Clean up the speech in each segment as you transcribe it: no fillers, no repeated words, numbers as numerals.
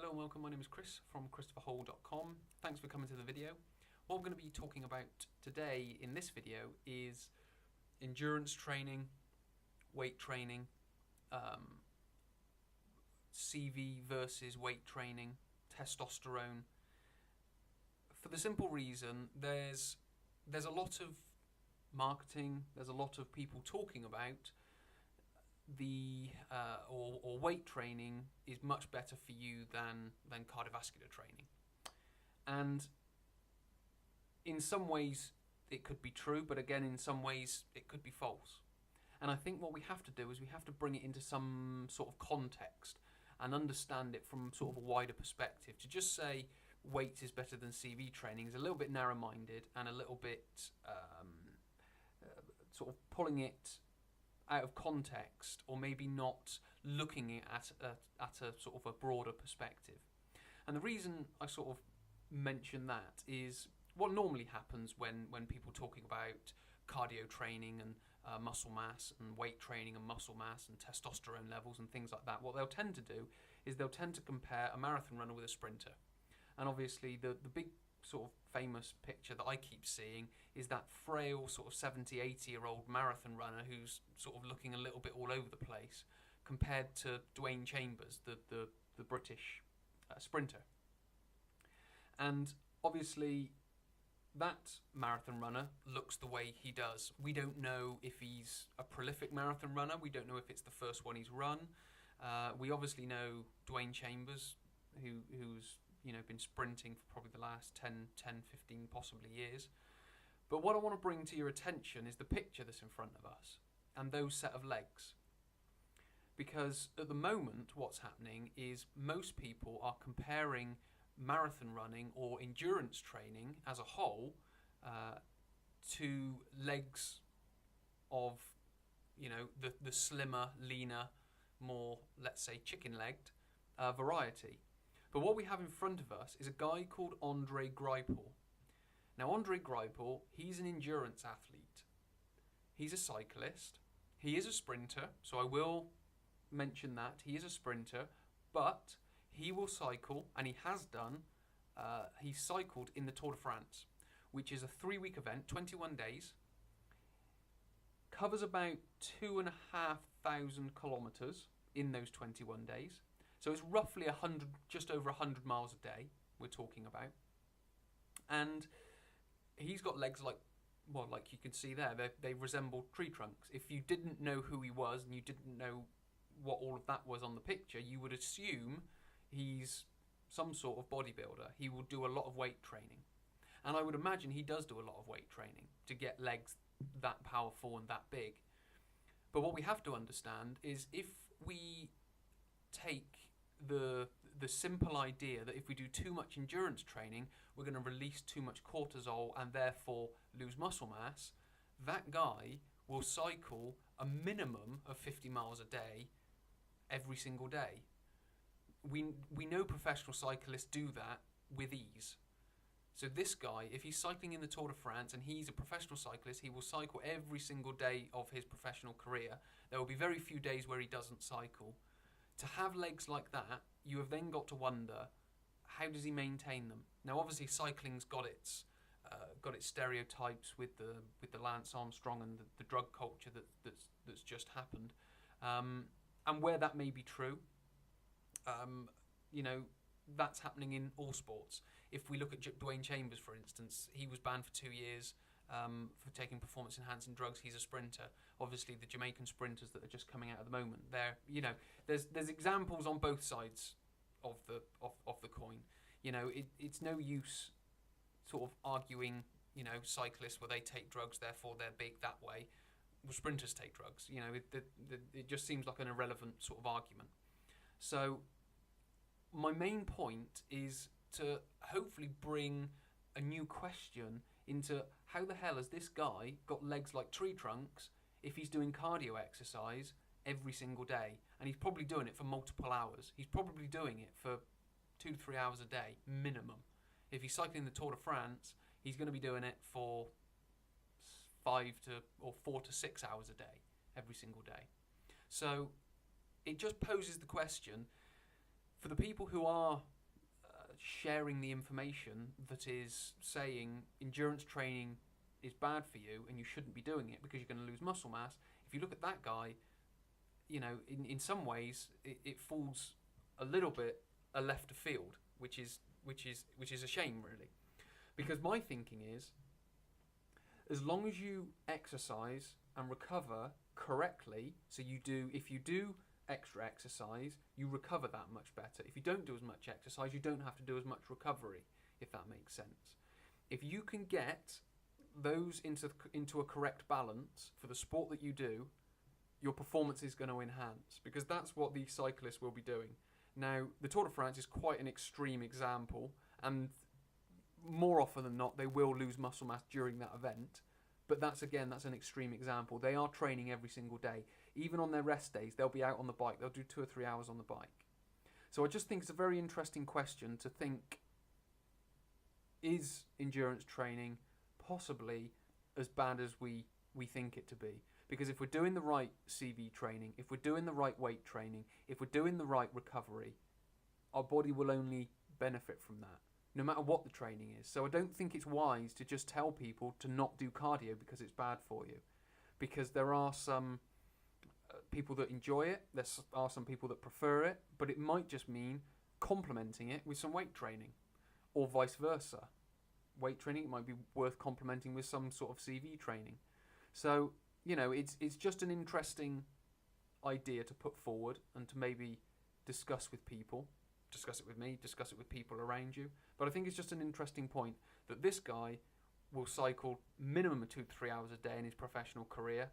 Hello and welcome, my name is Chris from ChristopherHall.com. Thanks for coming to the video. What I'm going to be talking about today in this video is endurance training, weight training, CV versus weight training, testosterone. For the simple reason, there's a lot of marketing, there's a lot of people talking about the or weight training is much better for you than cardiovascular training, and in some ways it could be true, but again in some ways it could be false. And I think what we have to do is we have to bring it into some sort of context and understand it from sort of a wider perspective. To just say weight is better than CV training is a little bit narrow-minded and a little bit sort of pulling it out of context, or maybe not looking at a sort of a broader perspective. And the reason I sort of mention that is what normally happens when people are talking about cardio training and muscle mass and weight training and muscle mass and testosterone levels and things like that. What they'll tend to do is they'll tend to compare a marathon runner with a sprinter. And obviously the big sort of famous picture that I keep seeing is that frail sort of 70, 80-year-old marathon runner who's sort of looking a little bit all over the place compared to Dwayne Chambers, the British sprinter. And obviously that marathon runner looks the way he does. We don't know if he's a prolific marathon runner. We don't know if it's the first one he's run. We obviously know Dwayne Chambers, who's been sprinting for probably the last 10, 15 possibly years. But what I want to bring to your attention is the picture that's in front of us and those set of legs. Because at the moment what's happening is most people are comparing marathon running or endurance training as a whole to legs of the slimmer, leaner, more, let's say, chicken-legged variety. But what we have in front of us is a guy called Andre Greipel. Now, Andre Greipel, he's an endurance athlete. He's a cyclist. He is a sprinter, so I will mention that. He is a sprinter, but he will cycle, and he has done, he cycled in the Tour de France, which is a 3-week event, 21 days, covers about 2,500 kilometers in those 21 days. So it's roughly just over 100 miles a day we're talking about. And he's got legs like you can see there, they resemble tree trunks. If you didn't know who he was and you didn't know what all of that was on the picture, you would assume he's some sort of bodybuilder. He will do a lot of weight training. And I would imagine he does do a lot of weight training to get legs that powerful and that big. But what we have to understand is if we take the simple idea that if we do too much endurance training, we're going to release too much cortisol and therefore lose muscle mass, that guy will cycle a minimum of 50 miles a day every single day. We know professional cyclists do that with ease. So this guy, if he's cycling in the Tour de France and he's a professional cyclist, he will cycle every single day of his professional career. There will be very few days where he doesn't cycle. To have legs like that, you have then got to wonder, how does he maintain them? Now, obviously, cycling's got its stereotypes with the Lance Armstrong and the drug culture that's just happened, and where that may be true, that's happening in all sports. If we look at Dwayne Chambers, for instance, he was banned for 2 years for taking performance-enhancing drugs. He's a sprinter. Obviously, the Jamaican sprinters that are just coming out at the moment, there's examples on both sides of the coin. It's no use sort of arguing, cyclists, well, they take drugs, therefore they're big that way. Well, sprinters take drugs. It just seems like an irrelevant sort of argument. So my main point is to hopefully bring a new question into how the hell has this guy got legs like tree trunks if he's doing cardio exercise every single day, and he's probably doing it for multiple hours. He's probably doing it for 2 to 3 hours a day minimum. If he's cycling the Tour de France, he's going to be doing it for 4 to 6 hours a day every single day. So it just poses the question, for the people who are sharing the information that is saying endurance training is bad for you and you shouldn't be doing it because you're going to lose muscle mass. If you look at that guy, you know, in some ways it falls a little bit left of field, which is a shame, really, because my thinking is, as long as you exercise and recover correctly, so if you do extra exercise, you recover that much better. If you don't do as much exercise, you don't have to do as much recovery, if that makes sense. If you can get those into a correct balance for the sport that you do, your performance is going to enhance, because that's what these cyclists will be doing. Now, the Tour de France is quite an extreme example, and more often than not, they will lose muscle mass during that event. But that's an extreme example. They are training every single day. Even on their rest days, they'll be out on the bike. They'll do 2 or 3 hours on the bike. So I just think it's a very interesting question to think, is endurance training possibly as bad as we think it to be? Because if we're doing the right CV training, if we're doing the right weight training, if we're doing the right recovery, our body will only benefit from that, no matter what the training is. So I don't think it's wise to just tell people to not do cardio because it's bad for you. Because there are some people that enjoy it, there are some people that prefer it, but it might just mean complementing it with some weight training, or vice versa. Weight training might be worth complementing with some sort of CV training. So, you know, it's just an interesting idea to put forward and to maybe discuss with people. Discuss it with me, discuss it with people around you. But I think it's just an interesting point that this guy will cycle minimum of 2 to 3 hours a day in his professional career,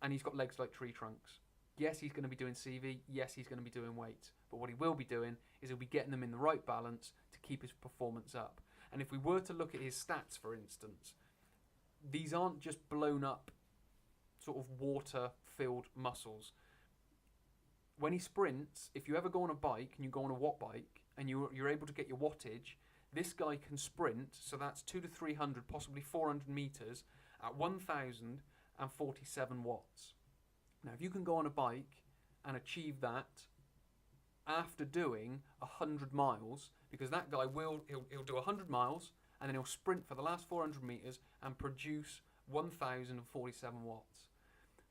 and he's got legs like tree trunks. Yes, he's going to be doing CV. Yes, he's going to be doing weights. But what he will be doing is he'll be getting them in the right balance to keep his performance up. And if we were to look at his stats, for instance, these aren't just blown up sort of water-filled muscles. When he sprints, if you ever go on a bike and you go on a watt bike and you're able to get your wattage, this guy can sprint, so that's 200 to 300, possibly 400 meters at 1,047 watts. Now, if you can go on a bike and achieve that after doing 100 miles, because that guy he'll do 100 miles and then he'll sprint for the last 400 meters and produce 1,047 watts.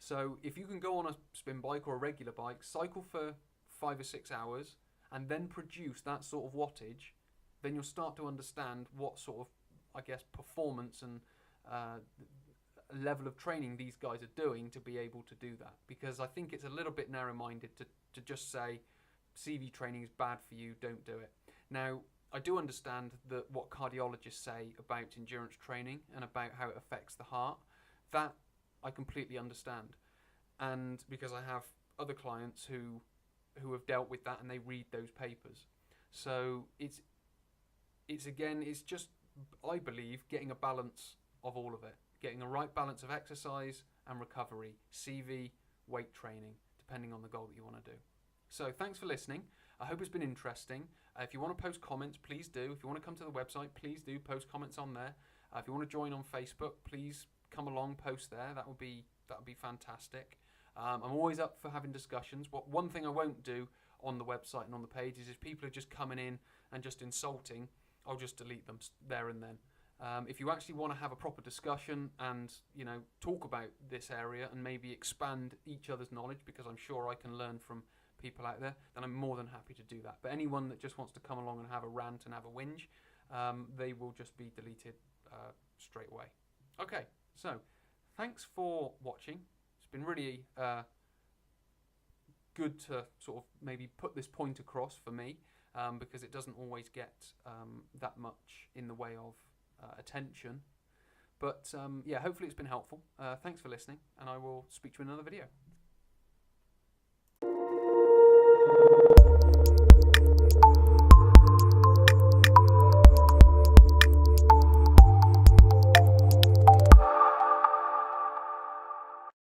So if you can go on a spin bike or a regular bike, cycle for 5 or 6 hours, and then produce that sort of wattage, then you'll start to understand what sort of, I guess, performance and level of training these guys are doing to be able to do that. Because I think it's a little bit narrow-minded to just say CV training is bad for you, don't do it. Now, I do understand that what cardiologists say about endurance training and about how it affects the heart. That I completely understand, and because I have other clients who have dealt with that and they read those papers. So it's just, I believe, getting a balance of all of it, getting a right balance of exercise and recovery, CV, weight training, depending on the goal that you want to do. So thanks for listening. I hope it's been interesting. If you want to post comments, please do. If you want to come to the website, please do post comments on there. If you want to join on Facebook, please come along, post there. That would be fantastic. I'm always up for having discussions. One thing I won't do on the website and on the page is if people are just coming in and just insulting, I'll just delete them there and then. If you actually want to have a proper discussion and, you know, talk about this area and maybe expand each other's knowledge, because I'm sure I can learn from people out there, then I'm more than happy to do that. But anyone that just wants to come along and have a rant and have a whinge, they will just be deleted straight away. Okay, so thanks for watching. It's been really good to sort of maybe put this point across for me, because it doesn't always get that much in the way of attention. But yeah, hopefully it's been helpful. Thanks for listening, and I will speak to you in another video.